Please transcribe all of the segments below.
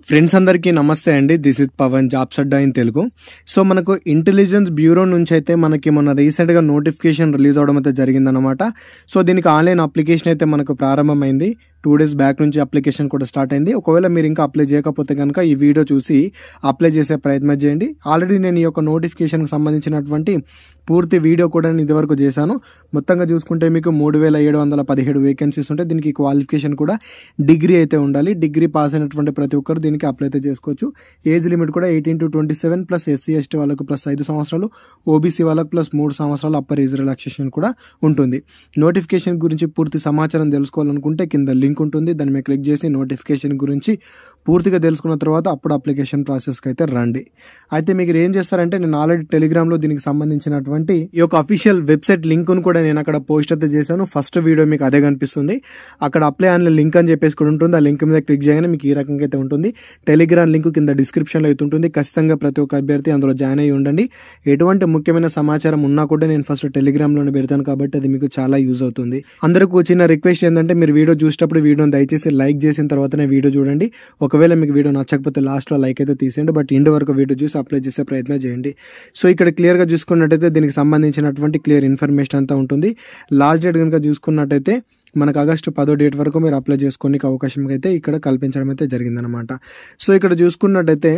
Friends అందరికీ నమస్తే అండి. This is Pavan, jobs Adda in Telugu. So మనకు ఇంటెలిజెన్స్ బ్యూరో నుంచి అయితే మనకి మొన్న రీసెంట్గా నోటిఫికేషన్ రిలీజ్ అవడం అయితే జరిగిందనమాట. సో దీనికి ఆన్లైన్ అప్లికేషన్ అయితే మనకు ప్రారంభమైంది. 2 days బ్యాక్ నుంచి అప్లికేషన్ కూడా స్టార్ట్ అయింది. ఒకవేళ మీరు ఇంకా అప్లై చేయకపోతే కనుక ఈ వీడియో చూసి అప్లై చేసే ప్రయత్నం చేయండి. ఆల్రెడీ నేను ఈ యొక్క నోటిఫికేషన్కి సంబంధించినటువంటి పూర్తి వీడియో కూడా నేను ఇదివరకు చేశాను. మొత్తంగా చూసుకుంటే మీకు 3717 వేకెన్సీస్ ఉంటాయి. దీనికి క్వాలిఫికేషన్ కూడా డిగ్రీ అయితే ఉండాలి. డిగ్రీ పాస్ అయినటువంటి ప్రతి ఒక్కరు దీనికి అప్లై అయితే చేసుకోవచ్చు. ఏజ్ లిమిట్ కూడా 18 to 27 ప్లస్ SC ST వాళ్ళకు ప్లస్ 5 సంవత్సరాలు, OBC వాళ్ళకు ప్లస్ 3 సంవత్సరాలు అప్పర్ ఏజ్ రిలాక్సేషన్ కూడా ఉంటుంది. నోటిఫికేషన్ గురించి పూర్తి సమాచారం తెలుసుకోవాలనుకుంటే కింద లింక్ ఉంటుంది, దాని మీద క్లిక్ చేసి నోటిఫికేషన్ గురించి పూర్తిగా తెలుసుకున్న తర్వాత అప్పుడు అప్లికేషన్ ప్రాసెస్కి అయితే రండి. అయితే మీకు ఏం చేస్తారంటే, నేను ఆల్రెడీ టెలిగ్రామ్లో దీనికి సంబంధించినటువంటి ఈ యొక్క అఫీషియల్ వెబ్సైట్ లింక్ను కూడా నేను అక్కడ పోస్ట్ అయితే చేశాను. ఫస్ట్ వీడియో మీకు అదే కనిపిస్తుంది. అక్కడ అప్లై ఆన్లైన్ లింక్ అని చెప్పేసి కూడా ఉంటుంది. ఆ లింక్ మీద క్లిక్ చేయగానే మీకు ఈ రకంగా అయితే ఉంటుంది. టెలిగ్రామ్ లింక్ కింద డిస్క్రిప్షన్లో అయితే ఉంటుంది. ఖచ్చితంగా ప్రతి ఒక్క అభ్యర్థి అందులో జాయిన్ అయ్యి ఉండండి. ఎటువంటి ముఖ్యమైన సమాచారం ఉన్నా కూడా నేను ఫస్ట్ టెలిగ్రామ్లోనే పెడతాను కాబట్టి అది మీకు చాలా యూజ్ అవుతుంది. అందరికీ చిన్న రిక్వెస్ట్ ఏంటంటే, మీరు వీడియో చూసేటప్పుడు వీడియోని దయచేసి లైక్ చేసిన తర్వాతనే వీడియో చూడండి. ఒకవేళ మీకు వీడియో నచ్చకపోతే లాస్ట్లో లైక్ అయితే తీసేయండి, బట్ ఎండ్ వరకు వీడియో చూసి అప్లై చేసే ప్రయత్నం చేయండి. సో ఇక్కడ క్లియర్గా చూసుకున్నట్టయితే దీనికి సంబంధించినటువంటి క్లియర్ ఇన్ఫర్మేషన్ అంతా ఉంటుంది. లాస్ట్ డేట్ కనుక చూసుకున్నట్టయితే మనకు ఆగస్టు 10వ డేట్ వరకు మీరు అప్లై చేసుకోనికి అవకాశం అయితే ఇక్కడ కల్పించడం అయితే జరిగిందనమాట. సో ఇక్కడ చూసుకున్నట్టయితే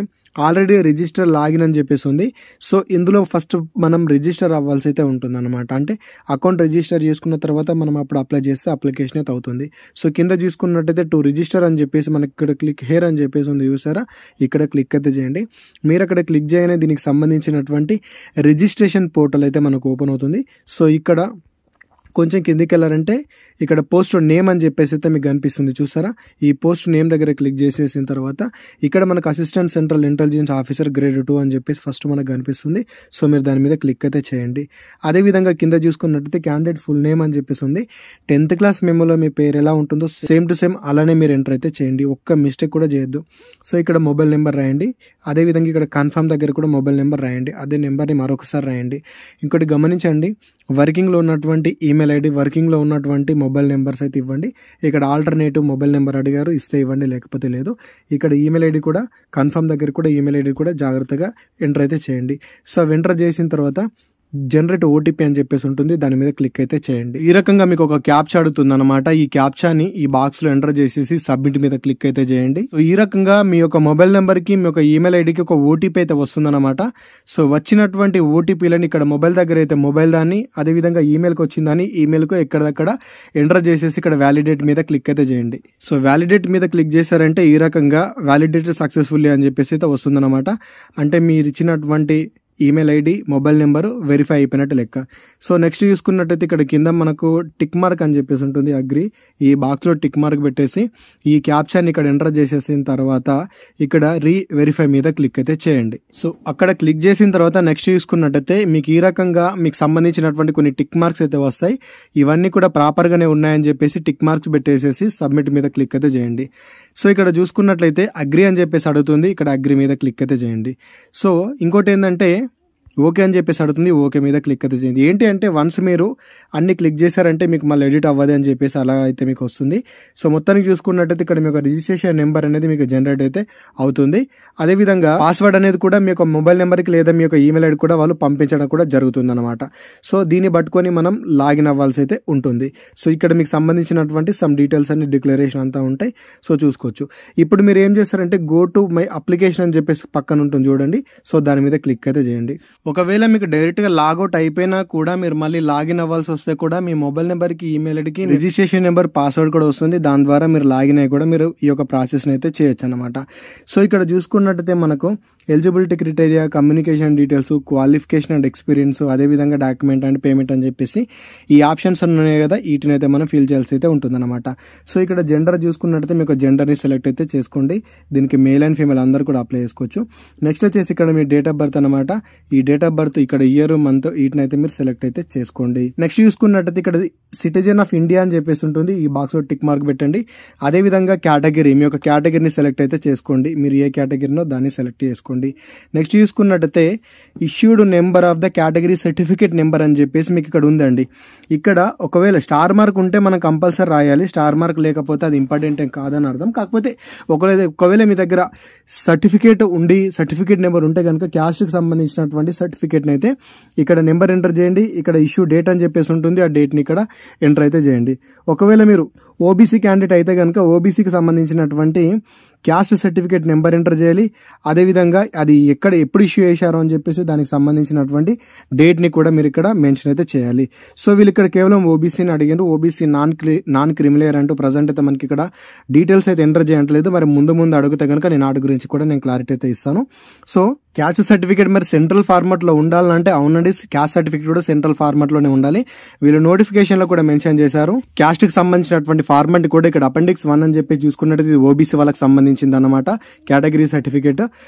ఆల్రెడీ రిజిస్టర్ లాగిన్ అని చెప్పేసి ఉంది. సో ఇందులో ఫస్ట్ మనం రిజిస్టర్ అవ్వాల్సి అయితే ఉంటుంది అనమాట. అంటే అకౌంట్ రిజిస్టర్ చేసుకున్న తర్వాత మనం అప్పుడు అప్లై చేస్తే అప్లికేషన్ అయితే అవుతుంది. సో కింద చూసుకున్నట్టయితే టు రిజిస్టర్ అని చెప్పేసి మనకి ఇక్కడ క్లిక్ హేర్ అని చెప్పేసి ఉంది చూసారా, ఇక్కడ క్లిక్ అయితే చేయండి. మీరు అక్కడ క్లిక్ చేయగానే దీనికి సంబంధించినటువంటి రిజిస్ట్రేషన్ పోర్టల్ అయితే మనకు ఓపెన్ అవుతుంది. సో ఇక్కడ కొంచెం కిందికి వెళ్ళారంటే ఇక్కడ పోస్ట్ నేమ్ అని చెప్పేసి అయితే మీకు కనిపిస్తుంది చూసారా. ఈ పోస్ట్ నేమ్ దగ్గర క్లిక్ చేసేసిన తర్వాత ఇక్కడ మనకు assistant central intelligence officer grade 2 అని చెప్పేసి ఫస్ట్ మనకు కనిపిస్తుంది. సో మీరు దాని మీద క్లిక్ అయితే చేయండి. అదేవిధంగా కింద చూసుకున్నట్టయితే క్యాండిడేట్ ఫుల్ నేమ్ అని చెప్పేసి ఉంది. 10th క్లాస్ మెమోలో మీ పేరు ఎలా ఉంటుందో సేమ్ టు సేమ్ అలానే మీరు ఎంటర్ అయితే చేయండి. ఒక్క మిస్టేక్ కూడా చేయొద్దు. సో ఇక్కడ మొబైల్ నెంబర్ రాయండి. అదేవిధంగా ఇక్కడ కన్ఫర్మ్ దగ్గర కూడా మొబైల్ నెంబర్ రాయండి. అదే నెంబర్ని మరొకసారి రాయండి. ఇంకోటి గమనించండి, వర్కింగ్లో ఉన్నటువంటి ఈమెయిల్ ఐడి, వర్కింగ్లో ఉన్నటువంటి మొబైల్ నెంబర్స్ అయితే ఇవ్వండి. ఇక్కడ ఆల్టర్నేటివ్ మొబైల్ నెంబర్ అడిగారు, ఇస్తే ఇవ్వండి, లేకపోతే లేదు. ఇక్కడ ఈమెయిల్ ఐడి కూడా కన్ఫర్మ్ దగ్గర కూడా ఈమెయిల్ ఐడి కూడా జాగ్రత్తగా ఎంటర్ అయితే చేయండి. సో ఎంటర్ చేసిన తర్వాత జనరేట్ OTP అని చెప్పేసి ఉంటుంది, దాని మీద క్లిక్ అయితే చేయండి. ఈ రకంగా మీకు ఒక క్యాప్చా అడుగుతుంది అనమాట. ఈ క్యాప్చాని ఈ బాక్స్ లో ఎంటర్ చేసేసి సబ్మిట్ మీద క్లిక్ అయితే చేయండి. సో ఈ రకంగా మీ యొక్క మొబైల్ నెంబర్ కి, మీ యొక్క ఈమెయిల్ ఐడికి ఒక OTP అయితే వస్తుందన్నమాట. సో వచ్చినటువంటి OTPలని ఇక్కడ మొబైల్ దగ్గర అయితే మొబైల్ దాన్ని, అదేవిధంగా ఈమెయిల్కి వచ్చిందని ఈమెయిల్కు ఎక్కడక్కడ ఎంటర్ చేసేసి ఇక్కడ వ్యాలిడేట్ మీద క్లిక్ అయితే చేయండి. సో వ్యాలిడేట్ మీద క్లిక్ చేశారంటే ఈ రకంగా వ్యాలిడేటెడ్ సక్సెస్ఫుల్లీ అని చెప్పేసి అయితే వస్తుందన్నమాట. అంటే మీరు ఇచ్చినటువంటి email ID, mobile number verify అయిపోయినట్టు లెక్క. సో నెక్స్ట్ చూసుకున్నట్టయితే ఇక్కడ కింద మనకు టిక్ మార్క్ అని చెప్పేసి ఉంటుంది, అగ్రి. ఈ బాక్స్లో టిక్ మార్క్ పెట్టేసి ఈ క్యాప్చాని ఇక్కడ ఎంటర్ చేసేసిన తర్వాత ఇక్కడ వెరిఫై మీద క్లిక్ అయితే చేయండి. సో అక్కడ క్లిక్ చేసిన తర్వాత నెక్స్ట్ చూసుకున్నట్టయితే మీకు ఈ రకంగా మీకు సంబంధించినటువంటి కొన్ని టిక్ మార్క్స్ అయితే వస్తాయి. ఇవన్నీ కూడా ప్రాపర్గానే ఉన్నాయని చెప్పేసి టిక్ మార్క్స్ పెట్టేసేసి సబ్మిట్ మీద క్లిక్ అయితే చేయండి. సో ఇక్కడ చూసుకున్నట్లయితే అగ్రి అని చెప్పేసి అడుగుతుంది, ఇక్కడ అగ్రి మీద క్లిక్ అయితే చేయండి. సో ఇంకోటి ఏంటంటే ఓకే అని చెప్పేసి అడుగుతుంది, ఓకే మీద క్లిక్ అయితే చేయండి. ఏంటి అంటే వన్స్ మీరు అన్ని క్లిక్ చేశారంటే మీకు మళ్ళీ ఎడిట్ అవ్వదు అని చెప్పేసి అలా అయితే మీకు వస్తుంది. సో మొత్తానికి చూసుకున్నట్టయితే ఇక్కడ మీ యొక్క రిజిస్ట్రేషన్ నెంబర్ అనేది మీకు జనరేట్ అయితే అవుతుంది. అదేవిధంగా పాస్వర్డ్ అనేది కూడా మీ యొక్క మొబైల్ నెంబర్కి లేదా మీ యొక్క ఈమెయిల్ ఐడి కూడా వాళ్ళు పంపించడం కూడా జరుగుతుంది అనమాట. సో దీన్ని పట్టుకొని మనం లాగిన్ అవ్వాల్సి అయితే ఉంటుంది. సో ఇక్కడ మీకు సంబంధించినటువంటి సమ్ డీటెయిల్స్ అన్ని డిక్లరేషన్ అంతా ఉంటాయి. సో చూసుకోవచ్చు. ఇప్పుడు మీరు ఏం చేస్తారంటే గో టు మై అప్లికేషన్ అని చెప్పేసి పక్కన ఉంటుంది చూడండి. సో దాని మీద క్లిక్ అయితే చేయండి. ఒకవేళ మీకు డైరెక్ట్గా లాగౌట్ అయిపోయినా కూడా మీరు మళ్ళీ లాగిన్ అవ్వాల్సి వస్తే కూడా మీ మొబైల్ నెంబర్కి, ఈమెయిల్ ఐడికి రిజిస్ట్రేషన్ నెంబర్, పాస్వర్డ్ కూడా వస్తుంది. దాని ద్వారా మీరు లాగిన్ అయ్యి కూడా మీరు ఈ యొక్క ప్రాసెస్ని అయితే చేయొచ్చు అనమాట. సో ఇక్కడ చూసుకున్నట్టయితే మనకు eligibility criteria, communication details, qualification and experience, అదేవిధంగా డాక్యుమెంట్ అండ్ పేమెంట్ అని చెప్పేసి ఈ ఆప్షన్స్ ఉన్నాయి కదా, వీటిని అయితే మనం ఫిల్ చేయాల్సి అయితే ఉంటుందన్నమాట. సో ఇక్కడ జెండర్ చూసుకున్నట్టయితే మీకు జెండర్ని సెలెక్ట్ అయితే చేసుకోండి. దీనికి మేల్ అండ్ ఫీమేల్ అందరూ కూడా అప్లై చేసుకోవచ్చు. నెక్స్ట్ వచ్చేసి ఇక్కడ మీ డేట్ ఆఫ్ బర్త్ అనమాట. ఈ డేట్ డేట్ ఆఫ్ బర్త్ ఇక్కడ ఇయర్ మంత్ వీటిని అయితే మీరు సెలెక్ట్ అయితే చేసుకోండి. నెక్స్ట్ చూసుకున్నట్టయితే ఇక్కడ సిటిజన్ ఆఫ్ ఇండియా అని చెప్పేసి ఉంటుంది, ఈ బాక్స్ లో టిక్ మార్క్ పెట్టండి. అదే విధంగా కేటగిరీ, మీ యొక్క కేటగిరీని సెలెక్ట్ అయితే చేసుకోండి, మీరు ఏ కేటగిరీనో దాన్ని సెలెక్ట్ చేసుకోండి. నెక్స్ట్ చూసుకున్నట్టయితే issued number of the category certificate number అని చెప్పేసి మీకు ఇక్కడ ఉందండి. ఇక్కడ ఒకవేళ స్టార్ మార్క్ ఉంటే మనం కంపల్సరీ రాయాలి, స్టార్ మార్క్ లేకపోతే అది ఇంపార్టెంట్ ఏం కాదని అర్థం. కాకపోతే ఒకవేళ మీ దగ్గర సర్టిఫికేట్ ఉండి సర్టిఫికేట్ నెంబర్ ఉంటే కనుక క్యాస్ట్ కి సంబంధించినటువంటి సర్టిఫికేట్ అయితే ఇక్కడ నెంబర్ ఎంటర్ చేయండి. ఇక్కడ ఇష్యూ డేట్ అని చెప్పేసి ఉంటుంది, ఆ డేట్ ని ఇక్కడ ఎంటర్ అయితే చేయండి. ఒకవేళ మీరు ఓబీసీ క్యాండిడేట్ అయితే కనుక ఓబీసీకి సంబంధించినటువంటి క్యాస్ట్ సర్టిఫికేట్ నెంబర్ ఎంటర్ చేయాలి. అదేవిధంగా అది ఎప్పుడు ఇష్యూ చేశారో అని చెప్పేసి దానికి సంబంధించినటువంటి డేట్ ని కూడా మీరు ఇక్కడ మెన్షన్ అయితే చేయాలి. సో వీళ్ళు ఇక్కడ కేవలం ఓబీసీని అడిగారు, ఓబీసీ నాన్ క్రిమిలేయర్ అంటూ ప్రజెంట్ అయితే మనకి ఇక్కడ డీటెయిల్స్ అయితే ఎంటర్ చేయట్లేదు. మరి ముందు అడిగితే కనుక నేను వాటి గురించి కూడా నేను క్లారిటీ అయితే ఇస్తాను. సో క్యాస్ట్ సర్టిఫికేట్ మరి సెంట్రల్ ఫార్మాట్ లో ఉండాలంటే అవునండి, క్యాస్ట్ సర్టిఫికేట్ కూడా సెంట్రల్ ఫార్మాట్ లోనే ఉండాలి. వీళ్ళు నోటిఫికేషన్ లో కూడా మెన్షన్ చేశారు. క్యాస్ట్ కి సంబంధించినటువంటి ఫార్మాట్ కూడా ఇక్కడ అపెండిక్స్ 1 అని చెప్పి చూసుకున్నట్టు ఇది ఓబీసీ వాళ్ళకి సంబంధించింది అన్నమాట కేటగిరీ సర్టిఫికేట్.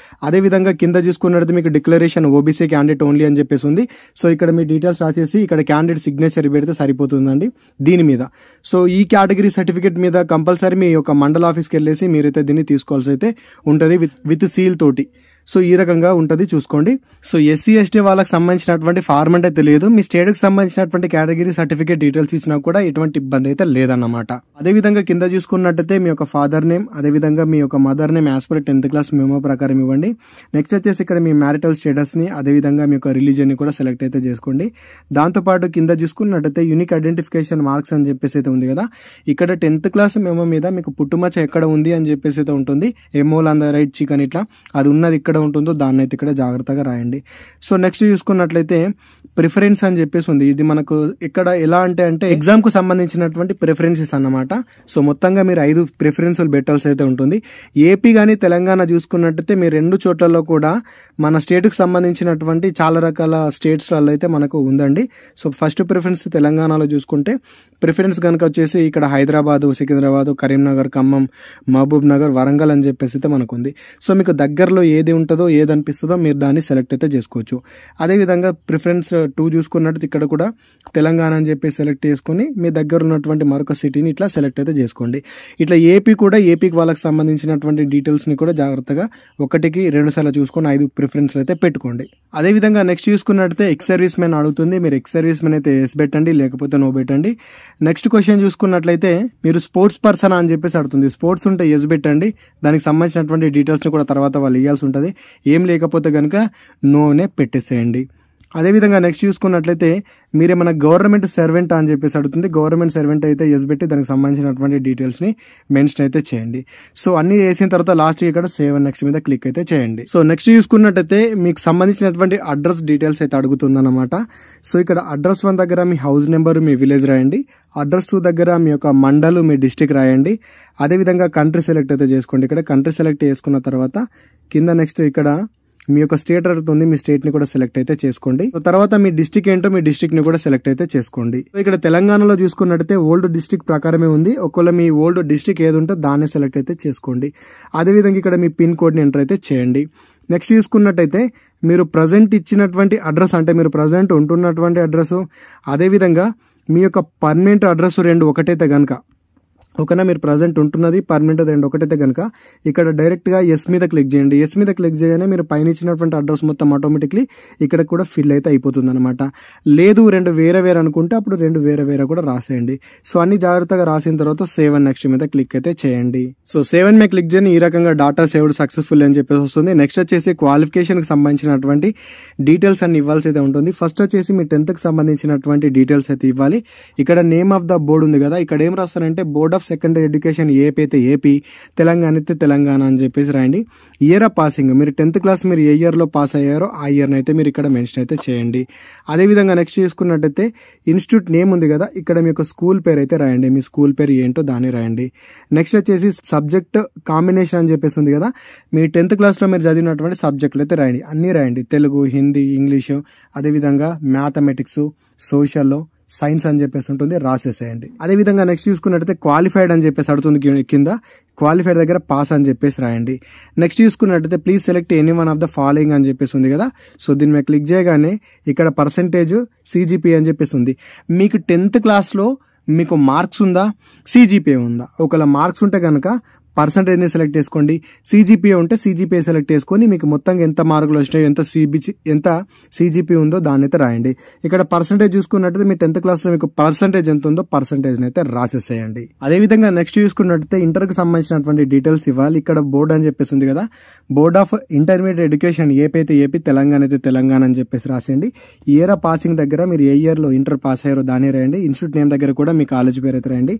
అదే విధంగా కింద చూసుకున్నట్టు మీకు డిక్లరేషన్ ఓబీసీ క్యాండిడేట్ ఓన్లీ అని చెప్పేసి ఉంది. సో ఇక్కడ మీ డీటెయిల్స్ రాసేసి ఇక్కడ క్యాండిడేట్ సిగ్నేచర్ పెడితే సరిపోతుందండి దీని మీద. సో ఈ కేటగిరీ సర్టిఫికేట్ మీద కంపల్సరీ మీ యొక్క మండల ఆఫీస్కి వెళ్ళేసి మీరైతే దీన్ని తీసుకోవాల్సి అయితే ఉంటుంది విత్ సీల్ తోటి. సో ఈ రకంగా ఉంటది చూసుకోండి. సో ఎస్సీ ఎస్టీ వాళ్ళకి సంబంధించినటువంటి ఫార్మాట్ అయితే లేదు, మీ స్టేట్ కి సంబంధించినటువంటి కేటగిరీ సర్టిఫికేట్ డీటెయిల్స్ ఇచ్చినా కూడా ఎటువంటి ఇబ్బంది అయితే లేదన్నమాట. అదే విధంగా కింద చూసుకున్నట్టయితే మీ యొక్క ఫాదర్ నేమ్, అదే విధంగా మీ యొక్క mother name as per 10th class memo ప్రకారం ఇవ్వండి. నెక్స్ట్ వచ్చేసి ఇక్కడ మీ మ్యారిటల్ స్టేటస్ ని, అదే విధంగా మీ యొక్క రిలీజియన్ ని కూడా సెలెక్ట్ అయితే చేసుకోండి. దాంతో పాటు కింద చూసుకున్నట్టయితే యూనిక్ ఐడెంటిఫికేషన్ మార్క్స్ అని చెప్పేసి అయితే ఉంది కదా, ఇక్కడ 10th క్లాస్ మెమో మీద మీకు పుట్టుమచ్చ ఎక్కడ ఉంది అని చెప్పేసి అయితే ఉంటుంది, ఎమోల్ ఆన్ ద రైట్ చికెన్ ఇట్లా అది ఉన్నది ఇక్కడ ఉంటుందో దాన్ని అయితే ఇక్కడ జాగ్రత్తగా రాయండి. సో నెక్స్ట్ చూసుకున్నట్లయితే ప్రిఫరెన్స్ అని చెప్పేసి ఉంది, ఇది మనకు ఇక్కడ ఎలా అంటే ఎగ్జామ్ కు సంబంధించినటువంటి ప్రిఫరెన్సెస్ అన్నమాట. సో మొత్తంగా మీరు 5 ప్రిఫరెన్సులు పెట్టాల్సి అయితే ఉంటుంది. ఏపీ కానీ తెలంగాణ చూసుకున్నట్టయితే మీ 2 చోట్లలో కూడా మన స్టేట్ కు సంబంధించినటువంటి చాలా రకాల స్టేట్స్ లలో అయితే మనకు ఉందండి. సో ఫస్ట్ ప్రిఫరెన్స్ తెలంగాణలో చూసుకుంటే ప్రిఫరెన్స్ కనుక వచ్చేసి ఇక్కడ హైదరాబాద్, సికింద్రాబాద్, కరీంనగర్, ఖమ్మం, మహబూబ్ నగర్, వరంగల్ అని చెప్పేసి అయితే మనకు ఉంది. సో మీకు దగ్గరలో ఏది ఉంటుందో ఏది అనిపిస్తుందో మీరు దాన్ని సెలెక్ట్ అయితే చేసుకోవచ్చు. అదేవిధంగా ప్రిఫరెన్స్ 2 చూసుకున్నట్టు ఇక్కడ కూడా తెలంగాణ అని చెప్పి సెలెక్ట్ చేసుకుని మీ దగ్గర ఉన్నటువంటి మరొక సిటీని ఇట్లా సెలెక్ట్ అయితే చేసుకోండి. ఇట్లా ఏపీ కూడా ఏపీకి వాళ్ళకి సంబంధించినటువంటి డీటెయిల్స్ ని కూడా జాగ్రత్తగా 1కి 2 సార్లు చూసుకొని 5 ప్రిఫరెన్స్ అయితే పెట్టుకోండి. అదేవిధంగా నెక్స్ట్ చూసుకున్నట్టయితే ఎక్స్ సర్వీస్ మెన్ అడుగుతుంది, మీరు ఎక్స్ సర్వీస్ మెన్ అయితే ఎస్ పెట్టండి, లేకపోతే నో పెట్టండి. నెక్స్ట్ క్వశ్చన్ చూసుకున్నట్లయితే మీరు స్పోర్ట్స్ పర్సన్ అని చెప్పేసి అడుగుతుంది, స్పోర్ట్స్ ఉంటే ఎస్ పెట్టండి, దానికి సంబంధించినటువంటి డీటెయిల్స్ ని కూడా తర్వాత వాళ్ళు ఇవ్వాల్సి ఉంటుంది. ఏం లేకపోతే కనుక నోనే పెట్టేసేయండి. అదేవిధంగా నెక్స్ట్ చూసుకున్నట్లయితే మీరేమన్నా గవర్నమెంట్ సర్వెంట్ అని చెప్పేసి అడుగుతుంది, గవర్నమెంట్ సర్వెంట్ అయితే ఎస్ పెట్టి దానికి సంబంధించినటువంటి డీటెయిల్స్ ని మెన్షన్ అయితే చేయండి. సో అన్ని చేసిన తర్వాత లాస్ట్ ఇక్కడ సేవ్ అండ్ నెక్స్ట్ మీద క్లిక్ అయితే చేయండి. సో నెక్స్ట్ చూసుకున్నట్టయితే మీకు సంబంధించినటువంటి అడ్రస్ డీటెయిల్స్ అయితే అడుగుతుందన్నమాట. సో ఇక్కడ అడ్రస్ 1 దగ్గర మీ హౌస్ నెంబర్, మీ విలేజ్ రాయండి. అడ్రస్ 2 దగ్గర మీ యొక్క మండలు, మీ డిస్టిక్ రాయండి. అదేవిధంగా కంట్రీ సెలెక్ట్ అయితే చేసుకోండి. ఇక్కడ కంట్రీ సెలెక్ట్ చేసుకున్న తర్వాత కింద నెక్స్ట్ ఇక్కడ మీ యొక్క స్టేట్ అడుగుతుంది, మీ స్టేట్ ని కూడా సెలెక్ట్ అయితే చేసుకోండి. తర్వాత మీ డిస్టిక్ ఏంటో మీ డిస్టిక్ ని కూడా సెలెక్ట్ అయితే చేసుకోండి. ఇక్కడ తెలంగాణలో చూసుకున్నట్టయితే ఓల్డ్ డిస్టిక్ ప్రకారమే ఉంది, ఒకవేళ మీ ఓల్డ్ డిస్టిక్ ఏది ఉంటే దాన్ని సెలెక్ట్ అయితే చేసుకోండి. అదేవిధంగా ఇక్కడ మీ పిన్ కోడ్ ని ఎంటర్ అయితే చేయండి. నెక్స్ట్ చూసుకున్నట్టయితే మీరు ప్రజెంట్ ఇచ్చినటువంటి అడ్రస్, అంటే మీరు ప్రజెంట్ ఉంటున్నటువంటి అడ్రస్, అదేవిధంగా మీ యొక్క పర్మనెంట్ అడ్రస్ 2 ఒకటైతే గనక, ఓకేనా, మీరు ప్రజెంట్ ఉంటున్నది పర్మనెంట్ 2 ఒకటైతే కనుక ఇక్కడ డైరెక్ట్ గా ఎస్ మీద క్లిక్ చేయండి. ఎస్ మీద క్లిక్ చేయగానే మీరు పైన ఇచ్చినటువంటి అడ్రస్ మొత్తం ఆటోమేటిక్లీ ఇక్కడ కూడా ఫిల్ అయితే అయిపోతుంది అనమాట. లేదు 2 వేరే అనుకుంటే అప్పుడు 2 వేరే కూడా రాసేయండి. సో అన్ని జాగ్రత్తగా రాసిన తర్వాత సేవ్ అండ్ నెక్స్ట్ మీద క్లిక్ అయితే చేయండి. సో సేవ్ అండ్ మీద క్లిక్ చేయని ఈ రకంగా డాటా సేవ్డ్ సక్సెస్ఫుల్ అని చెప్పేసి వస్తుంది. నెక్స్ట్ వచ్చేసి క్వాలిఫికేషన్ కి సంబంధించినటువంటి డీటెయిల్స్ అన్ని ఇవ్వాల్సి అయితే ఉంటుంది. ఫస్ట్ వచ్చేసి మీ 10th కి సంబంధించినటువంటి డీటెయిల్స్ అయితే ఇవ్వాలి. ఇక్కడ నేమ్ ఆఫ్ ద బోర్డు ఉంది కదా, ఇక్కడ ఏం రాస్తారంటే board of secondary education AP అయితే ఏపీ, తెలంగాణ అయితే తెలంగాణ అని చెప్పేసి రాయండి. ఇయర్ ఆఫ్ పాసింగ్, మీరు 10th క్లాస్ మీరు ఏ ఇయర్ లో పాస్ అయ్యారో ఆ ఇయర్ అయితే మీరు ఇక్కడ మెన్షన్ అయితే చేయండి. అదేవిధంగా నెక్స్ట్ చూసుకున్నట్టయితే ఇన్స్టిట్యూట్ నేమ్ ఉంది కదా, ఇక్కడ మీ యొక్క స్కూల్ పేరు అయితే రాయండి, మీ స్కూల్ పేరు ఏంటో దాన్ని రాయండి. నెక్స్ట్ వచ్చేసి సబ్జెక్ట్ కాంబినేషన్ అని చెప్పేసి ఉంది కదా, మీ 10th క్లాస్ లో మీరు చదివినటువంటి సబ్జెక్టులు అయితే రాయండి, అన్ని రాయండి, తెలుగు, హిందీ, ఇంగ్లీషు, అదేవిధంగా మ్యాథమెటిక్స్, సోషల్, సైన్స్ అని చెప్పేసి ఉంటుంది, రాసేసేయండి. అదేవిధంగా నెక్స్ట్ చూసుకున్నట్టయితే క్వాలిఫైడ్ అని చెప్పేసి అడుగుతుంది కింద. క్వాలిఫైడ్ దగ్గర పాస్ అని చెప్పేసి రాయండి. నెక్స్ట్ చూసుకున్నట్టయితే please select any one of the following అని చెప్పేసి ఉంది కదా. సో దీని మీద క్లిక్ చేయగానే ఇక్కడ పర్సెంటేజ్ సిజిపి అని చెప్పేసి ఉంది. మీకు 10th క్లాస్లో మీకు మార్క్స్ ఉందా, సిజిపిఏ ఉందా? ఒకవేళ మార్క్స్ ఉంటే కనుక పర్సంటేజ్ని సెలెక్ట్ చేసుకోండి. సిజిపిఏ ఉంటే సిజిపిఏ సెలెక్ట్ చేసుకొని మీకు మొత్తంగా ఎంత మార్కులు వచ్చినాయో, ఎంత సిజిపి ఉందో దాన్ని అయితే రాయండి. ఇక్కడ పర్సంటేజ్ చూసుకున్నట్టయితే మీ 10th క్లాస్లో మీకు పర్సంటేజ్ ఎంత ఉందో పర్సంటేజ్ని అయితే రాసేసేయండి. అదేవిధంగా నెక్స్ట్ చూసుకున్నట్టయితే ఇంటర్కి సంబంధించినటువంటి డీటెయిల్స్ ఇవ్వాలి. ఇక్కడ బోర్డు అని చెప్పేసి ఉంది కదా, board of intermediate education AP అయితే ఏపీ, తెలంగాణ అయితే తెలంగాణ అని చెప్పేసి రాసేయండి. ఇయర్ ఆఫ్ పాసింగ్ దగ్గర మీరు ఏ ఇయర్లో ఇంటర్ పాస్ అయ్యారో దాన్ని రాయండి. ఇన్స్టిట్యూట్ నేమ్ దగ్గర కూడా మీ కాలేజ్ పేరు అయితే రాయండి.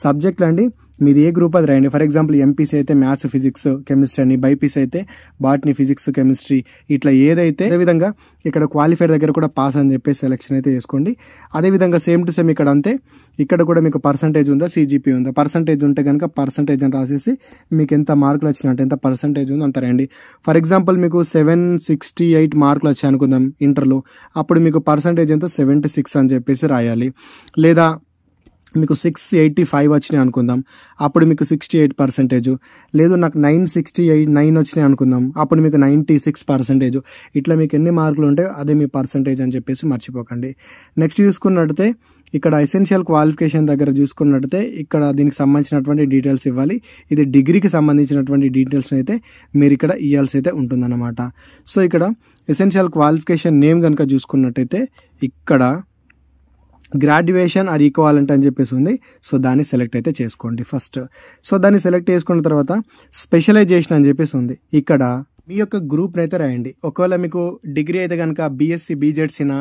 సబ్జెక్టులు అండి మీది ఏ గ్రూప్ అది రాయండి. ఫర్ ఎగ్జాంపుల్ ఎంపీసీ అయితే మ్యాథ్స్ ఫిజిక్స్ కెమిస్ట్రీ అని, బైపీసీ అయితే బాటనీ ఫిజిక్స్ కెమిస్ట్రీ, ఇట్లా ఏదైతే. అదేవిధంగా ఇక్కడ క్వాలిఫైడ్ దగ్గర కూడా పాస్ అని చెప్పేసి సెలెక్షన్ అయితే చేసుకోండి. అదేవిధంగా సేమ్ టు సేమ్ ఇక్కడ అంతే. ఇక్కడ కూడా మీకు పర్సంటేజ్ ఉందా, సిజిపి ఉందా? పర్సంటేజ్ ఉంటే కనుక పర్సంటేజ్ అని రాసేసి మీకు ఎంత మార్కులు వచ్చినట్టు, ఎంత పర్సంటేజ్ ఉందో అంత రాయండి. ఫర్ ఎగ్జాంపుల్ మీకు 768 మార్కులు వచ్చాయి అనుకుందాం ఇంటర్లో, అప్పుడు మీకు పర్సంటేజ్ ఎంత 76 అని చెప్పేసి రాయాలి. లేదా మీకు 685 వచ్చినాయి అనుకుందాం, అప్పుడు మీకు 68%. లేదు నాకు 969 వచ్చినాయి అనుకుందాం, అప్పుడు మీకు 96%. ఇట్లా మీకు ఎన్ని మార్కులు ఉంటాయో అదే మీ పర్సంటేజ్ అని చెప్పేసి మర్చిపోకండి. నెక్స్ట్ చూసుకున్నట్టయితే ఇక్కడ ఎసెన్షియల్ క్వాలిఫికేషన్ దగ్గర చూసుకున్నట్టయితే ఇక్కడ దీనికి సంబంధించినటువంటి డీటెయిల్స్ ఇవ్వాలి. ఇది డిగ్రీకి సంబంధించినటువంటి డీటెయిల్స్ అయితే మీరు ఇక్కడ ఇవ్వాల్సి అయితే ఉంటుందన్నమాట. సో ఇక్కడ ఎసెన్షియల్ క్వాలిఫికేషన్ నేమ్ కనుక చూసుకున్నట్టయితే ఇక్కడ గ్రాడ్యుయేషన్ ఆర్ ఈక్వాలెంట్ అని చెప్పేసి ఉంది. సో దాన్ని సెలెక్ట్ అయితే చేసుకోండి ఫస్ట్. సో దాన్ని సెలెక్ట్ చేసుకున్న తర్వాత స్పెషలైజేషన్ అని చెప్పేసి ఉంది. ఇక్కడ మీ యొక్క గ్రూప్ని అయితే రాయండి. ఒకవేళ మీకు డిగ్రీ అయితే కనుక బీఎస్సీ బీజెడ్సీనా,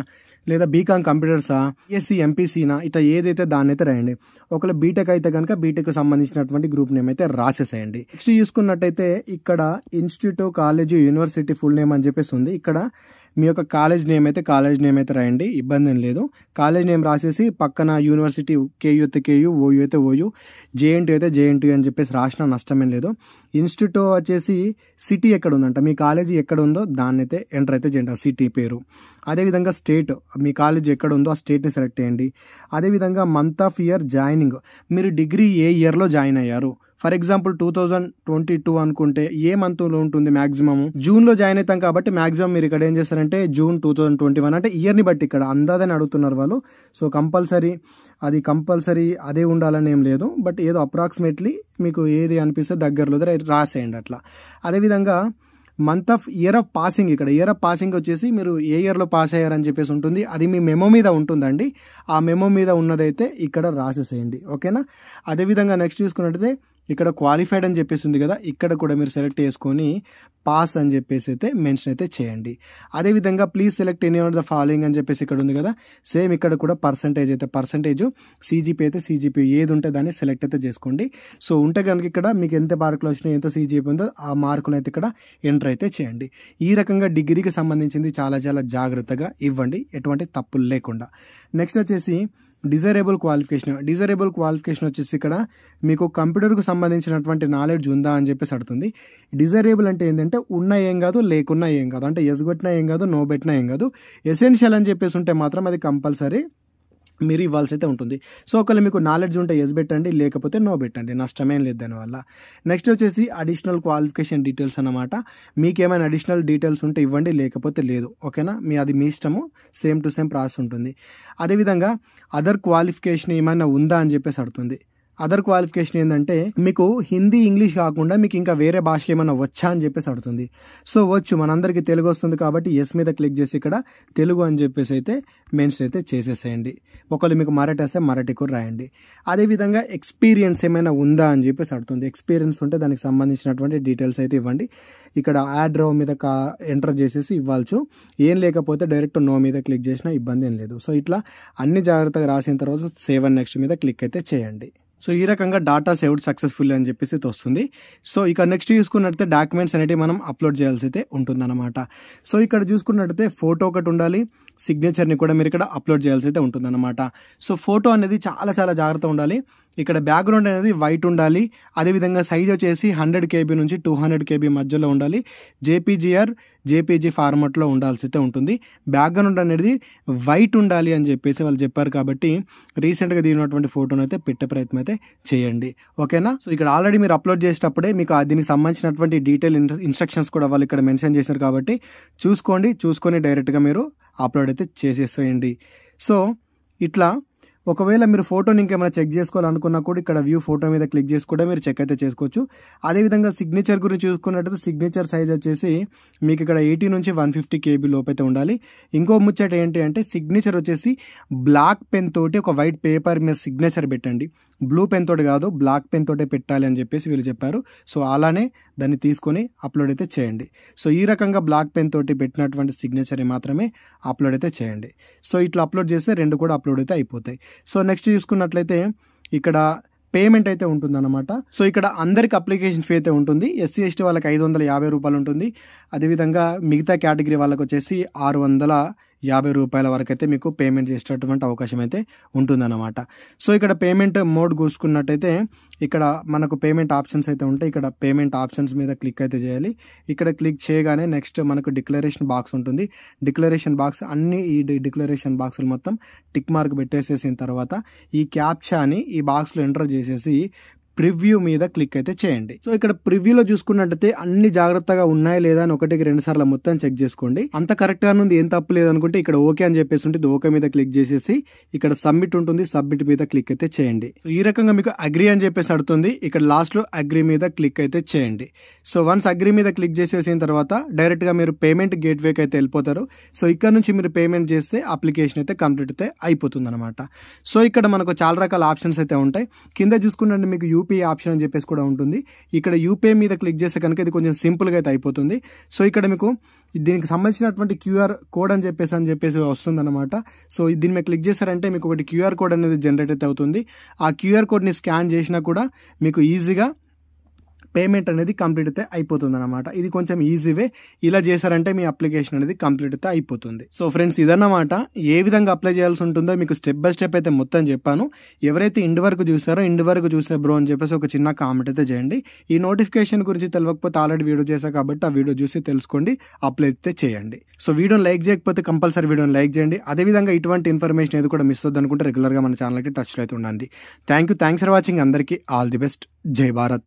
లేదా బీకామ్ కంప్యూటర్సా, బీఎస్సీ ఎంపీసీనా, ఇట్లా ఏదైతే దాన్ని అయితే రాయండి. ఒకవేళ బీటెక్ అయితే కనుక బీటెక్ సంబంధించినటువంటి గ్రూప్ నేమ్ అయితే రాసేసేయండి. నెక్స్ట్ చూసుకున్నట్టయితే ఇక్కడ institute, college, university full name అని చెప్పేసి ఉంది. ఇక్కడ మీ యొక్క కాలేజ్ నేమ్ అయితే రాయండి, ఇబ్బంది ఏం లేదు. కాలేజ్ నేమ్ రాసేసి పక్కన యూనివర్సిటీ కేయూ అయితే కేయూ, ఓయూ అయితే ఓయూ, జేఎన్టీ అయితే జేఎన్టీ అని చెప్పేసి రాసినా నష్టమేం లేదు. ఇన్స్టిట్యూట్ వచ్చేసి సిటీ ఎక్కడ ఉందంట, మీ కాలేజీ ఎక్కడ ఉందో దాన్ని అయితే ఎంటర్ అయితే చేయండి, ఆ సిటీ పేరు. అదేవిధంగా స్టేట్, మీ కాలేజ్ ఎక్కడ ఉందో ఆ స్టేట్ని సెలెక్ట్ చేయండి. అదేవిధంగా మంత్ ఆఫ్ ఇయర్ జాయినింగ్, మీరు డిగ్రీ ఏ ఇయర్లో జాయిన్ అయ్యారు. ఫర్ ఎగ్జాంపుల్ 2022 అనుకుంటే ఏ మంత్లో ఉంటుంది, మాక్సిమం జూన్లో జాయిన్ అవుతాం కాబట్టి మాక్సిమం మీరు ఇక్కడ ఏం చేస్తారంటే జూన్ 2021 అంటే ఇయర్ని బట్టి ఇక్కడ అందాదని అడుగుతున్నారు వాళ్ళు. సో కంపల్సరీ అదే ఉండాలని ఏం లేదు, బట్ ఏదో అప్రాక్సిమేట్లీ మీకు ఏది అనిపిస్తే దగ్గరలో రాసేయండి అట్లా. అదేవిధంగా month of year of passing, ఇక్కడ ఇయర్ ఆఫ్ పాసింగ్ వచ్చేసి మీరు ఏ ఇయర్లో పాస్ అయ్యారని చెప్పేసి ఉంటుంది, అది మీ మెమో మీద ఉంటుందండి. ఆ మెమో మీద ఉన్నదైతే ఇక్కడ రాసేసేయండి, ఓకేనా. అదేవిధంగా నెక్స్ట్ చూసుకున్నట్టయితే ఇక్కడ క్వాలిఫైడ్ అని చెప్పేసి ఉంది కదా, ఇక్కడ కూడా మీరు సెలెక్ట్ చేసుకొని పాస్ అని చెప్పేసి అయితే మెన్షన్ అయితే చేయండి. అదేవిధంగా please select any of the following అని చెప్పేసి ఇక్కడ ఉంది కదా, సేమ్ ఇక్కడ కూడా పర్సంటేజ్ అయితే పర్సంటేజ్, సిజిపి అయితే సిజిపి, ఏది ఉంటే దాన్ని సెలెక్ట్ అయితే చేసుకోండి. సో ఉంటే కనుక ఇక్కడ మీకు ఎంత మార్కులు వచ్చినాయి, ఎంత సిజిపి ఉందో ఆ మార్కులు అయితే ఇక్కడ ఎంటర్ అయితే చేయండి. ఈ రకంగా డిగ్రీకి సంబంధించింది చాలా చాలా జాగ్రత్తగా ఇవ్వండి, ఎటువంటి తప్పులు లేకుండా. నెక్స్ట్ వచ్చేసి డిజైరబుల్ క్వాలిఫికేషన్ వచ్చేసి ఇక్కడ మీకు కంప్యూటర్కు సంబంధించినటువంటి నాలెడ్జ్ ఉందా అని చెప్పేసి అడుగుతుంది. డిజైరబుల్ అంటే ఏంటంటే ఉన్నా ఏం కాదు, లేకున్నా ఏం కాదు, అంటే ఎస్ పెట్టినా ఏం కాదు, నో పెట్టినా ఏం కాదు. ఎసెన్షియల్ అని చెప్పేసి ఉంటే మాత్రం అది కంపల్సరీ మీరు ఇవ్వాల్సి అయితే ఉంటుంది. సో ఒకవేళ మీకు నాలెడ్జ్ ఉంటే ఎస్ పెట్టండి, లేకపోతే నో పెట్టండి, నష్టమేం లేదు దానివల్ల. నెక్స్ట్ వచ్చేసి అడిషనల్ క్వాలిఫికేషన్ డీటెయిల్స్ అన్నమాట. మీకు ఏమైనా అడిషనల్ డీటెయిల్స్ ఉంటే ఇవ్వండి, లేకపోతే లేదు, ఓకేనా. అది మీ ఇష్టము, సేమ్ టు సేమ్ ప్రాసెస్ ఉంటుంది. అదేవిధంగా అదర్ క్వాలిఫికేషన్ ఏమైనా ఉందా అని చెప్పేసి అడుగుతుంది. అదర్ క్వాలిఫికేషన్ ఏంటంటే మీకు హిందీ, ఇంగ్లీష్ కాకుండా మీకు ఇంకా వేరే భాషలు ఏమైనా వచ్చా అని చెప్పేసి అడుగుతుంది. సో వచ్చు, మనందరికీ తెలుగు వస్తుంది కాబట్టి ఎస్ మీద క్లిక్ చేసి ఇక్కడ తెలుగు అని చెప్పేసి అయితే మెన్షన్ అయితే చేసేసేయండి. ఒకవేళ మీకు మరాఠీ వస్తే మరాఠీ కూడా రాయండి. అదేవిధంగా ఎక్స్పీరియన్స్ ఏమైనా ఉందా అని చెప్పేసి అడుగుతుంది. ఎక్స్పీరియన్స్ ఉంటే దానికి సంబంధించినటువంటి డీటెయిల్స్ అయితే ఇవ్వండి. ఇక్కడ యాడ్ రో మీద ఎంటర్ చేసేసి ఇవ్వచ్చు. ఏం లేకపోతే డైరెక్ట్ నో మీద క్లిక్ చేసినా ఇబ్బంది ఏం లేదు. సో ఇట్లా అన్ని జాగ్రత్తగా రాసిన తర్వాత సేవ్ అండ్ నెక్స్ట్ మీద క్లిక్ అయితే చేయండి. సో ఈ రకంగా డాటా సేవ్డ్ సక్సెస్ఫుల్ అని చెప్పేసి వస్తుంది. సో ఇక నెక్స్ట్ చూసుకున్నట్టయితే డాక్యుమెంట్స్ అనేవి మనం అప్లోడ్ చేయాల్సి అయితే ఉంటుందన్నమాట. సో ఇక్కడ చూసుకున్నట్టయితే ఫోటో ఒకటి ఉండాలి, సిగ్నేచర్ని కూడా మీరు ఇక్కడ అప్లోడ్ చేయాల్సి అయితే ఉంటుందన్నమాట. సో ఫోటో అనేది చాలా చాలా జాగ్రత్త ఉండాలి. ఇక్కడ బ్యాక్గ్రౌండ్ అనేది వైట్ ఉండాలి. అదేవిధంగా సైజ్ వచ్చేసి 100 KB నుంచి 200 KB మధ్యలో ఉండాలి. జేపీజీ ఫార్మాట్లో ఉండాల్సి అయితే ఉంటుంది. బ్యాక్గ్రౌండ్ అనేది వైట్ ఉండాలి అని చెప్పేసి వాళ్ళు చెప్పారు కాబట్టి రీసెంట్గా దిగినటువంటి ఫోటోను అయితే పెట్టే ప్రయత్నం అయితే చేయండి. ఓకేనా? సో ఇక్కడ ఆల్రెడీ మీరు అప్లోడ్ చేసేటప్పుడే మీకు దీనికి సంబంధించినటువంటి డీటెయిల్ ఇన్స్ట్రక్షన్స్ కూడా వాళ్ళు ఇక్కడ మెన్షన్ చేశారు కాబట్టి చూసుకొని డైరెక్ట్గా మీరు అప్లోడ్ అయితే చేసేసేయండి. సో ఇట్లా ఒకవేళ మీరు ఫోటోని ఇంకేమైనా చెక్ చేసుకోవాలనుకున్నా కూడా ఇక్కడ వ్యూ ఫోటో మీద క్లిక్ చేసి కూడా మీరు చెక్ అయితే చేసుకోవచ్చు. అదేవిధంగా సిగ్నేచర్ గురించి చూసుకున్నట్టయితే సిగ్నేచర్ సైజ్ వచ్చేసి మీకు ఇక్కడ 80 నుంచి 150 KB లోపు అయితే ఉండాలి. ఇంకో ముచ్చట ఏంటి అంటే సిగ్నేచర్ వచ్చేసి బ్లాక్ పెన్ తోటి ఒక వైట్ పేపర్ మీద సిగ్నేచర్ పెట్టండి. బ్లూ పెన్ తోటి కాదు, బ్లాక్ పెన్ తోటే పెట్టాలి అని చెప్పేసి వీళ్ళు చెప్పారు. సో అలానే దాన్ని తీసుకొని అప్లోడ్ అయితే చేయండి. సో ఈ రకంగా బ్లాక్ పెన్ తోటి పెట్టినటువంటి సిగ్నేచర్ మాత్రమే అప్లోడ్ అయితే చేయండి. సో ఇట్లా అప్లోడ్ చేస్తే 2 కూడా అప్లోడ్ అయితే అయిపోతాయి. సో నెక్స్ట్ చూసుకున్నట్లయితే ఇక్కడ పేమెంట్ అయితే ఉంటుందన్నమాట. సో ఇక్కడ అందరికి అప్లికేషన్ ఫీ అయితే ఉంటుంది. ఎస్సీ ఎస్టీ వాళ్ళకి 550 రూపాయలు ఉంటుంది. అదేవిధంగా మిగతా కేటగిరీ వాళ్ళకి వచ్చేసి 650 రూపాయల వరకు అయితే మీకు పేమెంట్ చేసేటటువంటి అవకాశం అయితే ఉంటుందన్నమాట. సో ఇక్కడ పేమెంట్ మోడ్ చూసుకున్నట్టయితే ఇక్కడ మనకు పేమెంట్ ఆప్షన్స్ అయితే ఉంటాయి. ఇక్కడ పేమెంట్ ఆప్షన్స్ మీద క్లిక్ అయితే చేయాలి. ఇక్కడ క్లిక్ చేయగానే నెక్స్ట్ మనకు డిక్లరేషన్ బాక్స్ ఉంటుంది. డిక్లరేషన్ బాక్స్ అన్ని ఈ డిక్లరేషన్ బాక్సులు మొత్తం టిక్ మార్క్ పెట్టేసేసిన తర్వాత ఈ క్యాప్చాని ఈ బాక్స్లో ఎంటర్ చేసేసి ప్రివ్యూ మీద క్లిక్ అయితే చేయండి. సో ఇక్కడ ప్రివ్యూలో చూసుకున్నట్టయితే అన్ని జాగ్రత్తగా ఉన్నాయా లేదా అని 1-2 సార్లు మొత్తం చెక్ చేసుకోండి. అంత కరెక్ట్ గా ఉంది, ఏం తప్పు లేదనుకుంటే ఇక్కడ ఓకే అని చెప్పేసి ఉంటుంది. ఓకే మీద క్లిక్ చేసేసి ఇక్కడ సబ్మిట్ ఉంటుంది. సబ్మిట్ మీద క్లిక్ అయితే చేయండి. సో ఈ రకంగా మీకు అగ్రీ అని చెప్పేసి అడుగుతుంది. ఇక్కడ లాస్ట్ లో అగ్రీ మీద క్లిక్ అయితే చేయండి. సో వన్స్ అగ్రీ మీద క్లిక్ చేసేసిన తర్వాత డైరెక్ట్ గా మీరు పేమెంట్ గేట్వేకి అయితే వెళ్ళిపోతారు. సో ఇక్కడ నుంచి మీరు పేమెంట్ చేస్తే అప్లికేషన్ అయితే కంప్లీట్ అయితే అయిపోతుంది అనమాట. సో ఇక్కడ మనకు చాలా రకాల ఆప్షన్స్ అయితే ఉంటాయి. కింద చూసుకున్నట్టు మీకు యూపీఐ ఆప్షన్ అని చెప్పేసి కూడా ఉంటుంది. ఇక్కడ యూపీఐ మీద క్లిక్ చేస్తే కనుక ఇది కొంచెం సింపుల్ గా అయితే అయిపోతుంది. సో ఇక్కడ మీకు దీనికి సంబంధించినటువంటి క్యూఆర్ కోడ్ అని చెప్పేసి వస్తుంది అనమాట. సో దీని మీద క్లిక్ చేశారంటే మీకు ఒకటి క్యూఆర్ కోడ్ అనేది జనరేట్ అయితే అవుతుంది. ఆ క్యూఆర్ కోడ్ని స్కాన్ చేసినా కూడా మీకు ఈజీగా పేమెంట్ అనేది కంప్లీట్ అయితే అయిపోతుంది అనమాట. ఇది కొంచెం ఈజీ వే. ఇలా చేశారంటే మీ అప్లికేషన్ అనేది కంప్లీట్ అయితే అయిపోతుంది. సో ఫ్రెండ్స్ ఇదన్నమాట. ఏ విధంగా అప్లై చేయాల్సి ఉంటుందో మీకు స్టెప్ బై స్టెప్ అయితే మొత్తం చెప్పాను. ఎవరైతే ఇండి వరకు చూసారో బ్రో అని చెప్పేసి ఒక చిన్న కామెంట్ అయితే చేయండి. ఈ నోటిఫికేషన్ గురించి తెలియకపోతే ఆల్రెడీ వీడియో చేశా కాబట్టి ఆ వీడియో చూసి తెలుసుకోండి, అప్లై అయితే చేయండి. సో వీడియోని లైక్ చేయకపోతే కంపల్సరీ వీడియోని లైక్ చేయండి. అదేవిధంగా ఇటువంటి ఇన్ఫర్మేషన్ ఏది కూడా మిస్ అవుతుంది అనుకుంటే రెగ్యులర్గా మన ఛానల్కి టచ్లో అయితే ఉండండి. Thanks for watching. అందరికీ ఆల్ ది బెస్ట్. జై భారత్.